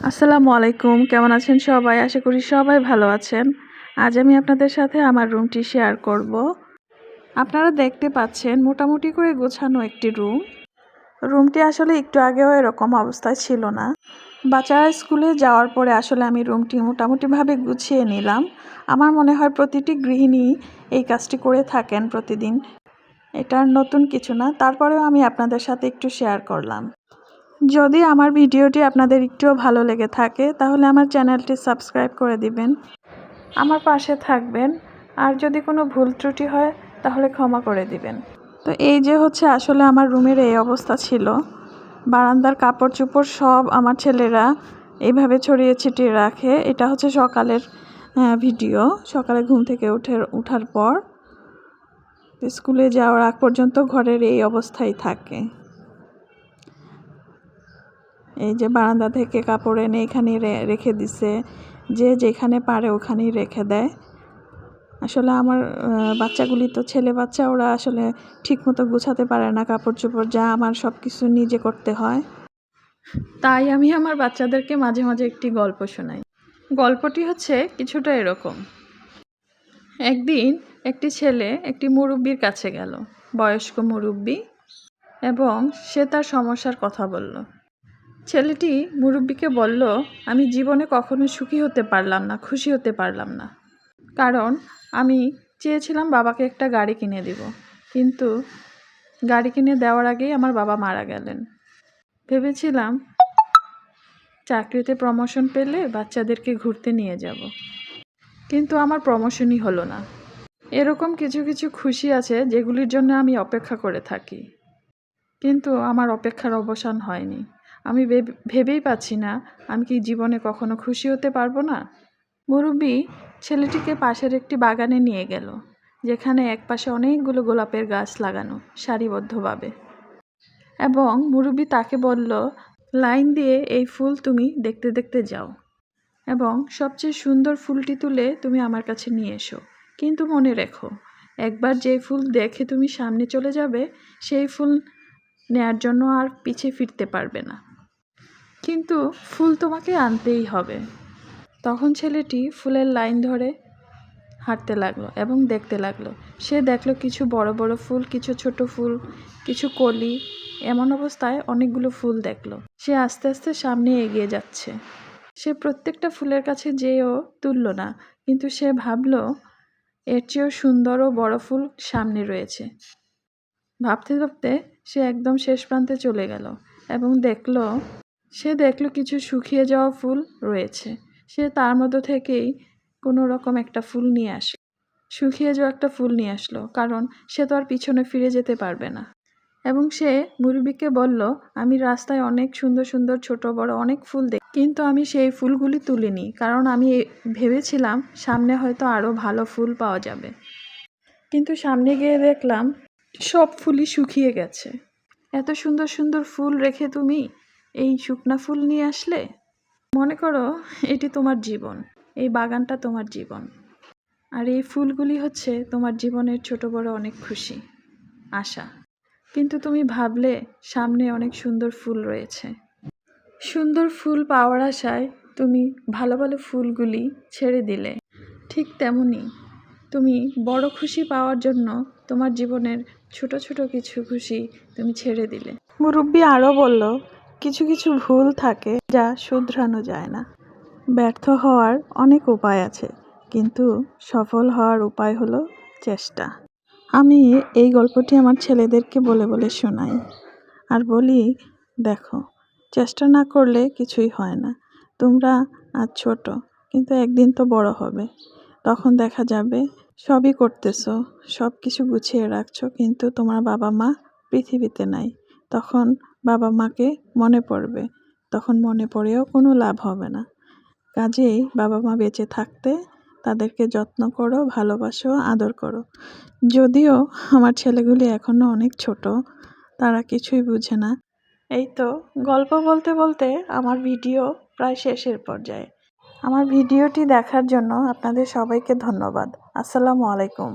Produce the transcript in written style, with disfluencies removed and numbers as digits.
আসসালামু আলাইকুম, কেমন আছেন সবাই? আশা করি সবাই ভালো আছেন। আজ আমি আপনাদের সাথে আমার রুমটি শেয়ার করব। আপনারা দেখতে পাচ্ছেন মোটামুটি করে গোছানো একটি রুমটি আসলে একটু আগেও এরকম অবস্থায় ছিল না। বাচ্চারা স্কুলে যাওয়ার পরে আসলে আমি রুমটি মোটামুটিভাবে গুছিয়ে নিলাম। আমার মনে হয় প্রতিটি গৃহিণী এই কাজটি করে থাকেন প্রতিদিন। এটা নতুন কিছু না, তারপরেও আমি আপনাদের সাথে একটু শেয়ার করলাম। যদি আমার ভিডিওটি আপনাদের একটুও ভালো লেগে থাকে তাহলে আমার চ্যানেলটি সাবস্ক্রাইব করে দিবেন, আমার পাশে থাকবেন। আর যদি কোনো ভুল ত্রুটি হয় তাহলে ক্ষমা করে দিবেন। তো এই যে আসলে আমার রুমের এই অবস্থা ছিল। বারান্দার কাপড় চোপড় সব আমার ছেলেরা এইভাবে ছড়িয়ে ছিটিয়ে রাখে। এটা সকালের ভিডিও। সকালে ঘুম থেকে ওঠার পর স্কুলে যাওয়ার আগ পর্যন্ত ঘরের এই অবস্থাই থাকে। এই যে বারান্দা থেকে কাপড় এনে এখানে রেখে দিছে, যে যেখানে পারে ওখানেই রেখে দেয়। আসলে আমার বাচ্চাগুলি তো ছেলে বাচ্চা, ওরা আসলে ঠিকমতো গুছাতে পারে না কাপড় চোপড়, যা আমার সব কিছু নিজে করতে হয়। তাই আমি আমার বাচ্চাদেরকে মাঝে মাঝে একটি গল্প শোনাই। গল্পটি কিছুটা এরকম। একদিন একটি ছেলে একটি মুরব্বির কাছে গেল, বয়স্ক মুরব্বি, এবং সে তার সমস্যার কথা বলল। ছেলেটি মুরব্বিকে বলল, আমি জীবনে কখনো সুখী হতে পারলাম না, খুশি হতে পারলাম না। কারণ আমি চেয়েছিলাম বাবাকে একটা গাড়ি কিনে দিব, কিন্তু গাড়ি কিনে দেওয়ার আগেই আমার বাবা মারা গেলেন। ভেবেছিলাম চাকরিতে প্রমোশন পেলে বাচ্চাদেরকে ঘুরতে নিয়ে যাব, কিন্তু আমার প্রমোশনই হলো না। এরকম কিছু কিছু খুশি আছে যেগুলির জন্য আমি অপেক্ষা করে থাকি, কিন্তু আমার অপেক্ষার অবসান হয়নি। আমি ভেবেই পাচ্ছি না আমি কি জীবনে কখনো খুশি হতে পারবো না। মুরব্বি ছেলেটিকে পাশের একটি বাগানে নিয়ে গেল, যেখানে একপাশে অনেকগুলো গোলাপের গাছ লাগানো সারিবদ্ধভাবে, এবং মুরব্বি তাকে বলল, লাইন দিয়ে এই ফুল তুমি দেখতে দেখতে যাও, এবং সবচেয়ে সুন্দর ফুলটি তুলে তুমি আমার কাছে নিয়ে এসো। কিন্তু মনে রেখো, একবার যে ফুল দেখে তুমি সামনে চলে যাবে, সেই ফুল নেয়ার জন্য আর পিছে ফিরতে পারবে না, কিন্তু ফুল তোমাকে আনতেই হবে। তখন ছেলেটি ফুলের লাইন ধরে হাঁটতে লাগলো এবং দেখতে লাগলো। সে দেখলো কিছু বড় বড় ফুল, কিছু ছোট ফুল, কিছু কলি, এমন অবস্থায় অনেকগুলো ফুল দেখলো। সে আস্তে আস্তে সামনে এগিয়ে যাচ্ছে। সে প্রত্যেকটা ফুলের কাছে যেও তুলল না, কিন্তু সে ভাবলো এর চেয়েও সুন্দর ও বড় ফুল সামনে রয়েছে। ভাবতে ভাবতে সে একদম শেষ প্রান্তে চলে গেল এবং সে দেখলো কিছু শুকিয়ে যাওয়া ফুল রয়েছে। সে তার মধ্যে থেকেই কোনো রকম একটা ফুল নিয়ে আসলো, শুকিয়ে যাওয়া একটা ফুল নিয়ে আসলো, কারণ সে তো আর পিছনে ফিরে যেতে পারবে না। এবং সে মুরব্বিকে বলল, আমি রাস্তায় অনেক সুন্দর সুন্দর ছোট বড় অনেক ফুল দেখি, কিন্তু আমি সেই ফুলগুলি তুলিনি, কারণ আমি ভেবেছিলাম সামনে হয়তো আরও ভালো ফুল পাওয়া যাবে। কিন্তু সামনে গিয়ে দেখলাম সব ফুলই শুকিয়ে গেছে। এত সুন্দর সুন্দর ফুল রেখে তুমি এই শুকনা ফুল নিয়ে আসলে? মনে করো এটি তোমার জীবন, এই বাগানটা তোমার জীবন, আর এই ফুলগুলি তোমার জীবনের ছোট বড় অনেক খুশি, আশা। কিন্তু তুমি ভাবলে সামনে অনেক সুন্দর ফুল রয়েছে। সুন্দর ফুল পাওয়ার আশায় তুমি ভালো ভালো ফুলগুলি ছেড়ে দিলে। ঠিক তেমনি তুমি বড় খুশি পাওয়ার জন্য তোমার জীবনের ছোট ছোট কিছু খুশি তুমি ছেড়ে দিলে। মুরব্বি আরও বলল, কিছু কিছু ভুল থাকে যা শুধরানো যায় না। ব্যর্থ হওয়ার অনেক উপায় আছে, কিন্তু সফল হওয়ার উপায় হলো চেষ্টা। আমি এই গল্পটি আমার ছেলেদেরকে বলে বলে শোনাই, আর বলি, দেখো, চেষ্টা না করলে কিছুই হয় না। তোমরা আজ ছোট, কিন্তু একদিন তো বড় হবে। তখন দেখা যাবে সবই করতেছো, সব কিছু গুছিয়ে রাখছো, কিন্তু তোমার বাবা মা পৃথিবীতে নাই। তখন বাবা মাকে মনে পড়বে, তখন মনে পড়েও কোনো লাভ হবে না। কাজেই বাবা মা বেঁচে থাকতে তাদেরকে যত্ন করো, ভালোবাসো, আদর করো। যদিও আমার ছেলেগুলি এখনও অনেক ছোট, তারা কিছুই বুঝে না। এই তো গল্প বলতে বলতে আমার ভিডিও প্রায় শেষের পর্যায়ে। আমার ভিডিওটি দেখার জন্য আপনাদের সবাইকে ধন্যবাদ। আসসালামু আলাইকুম।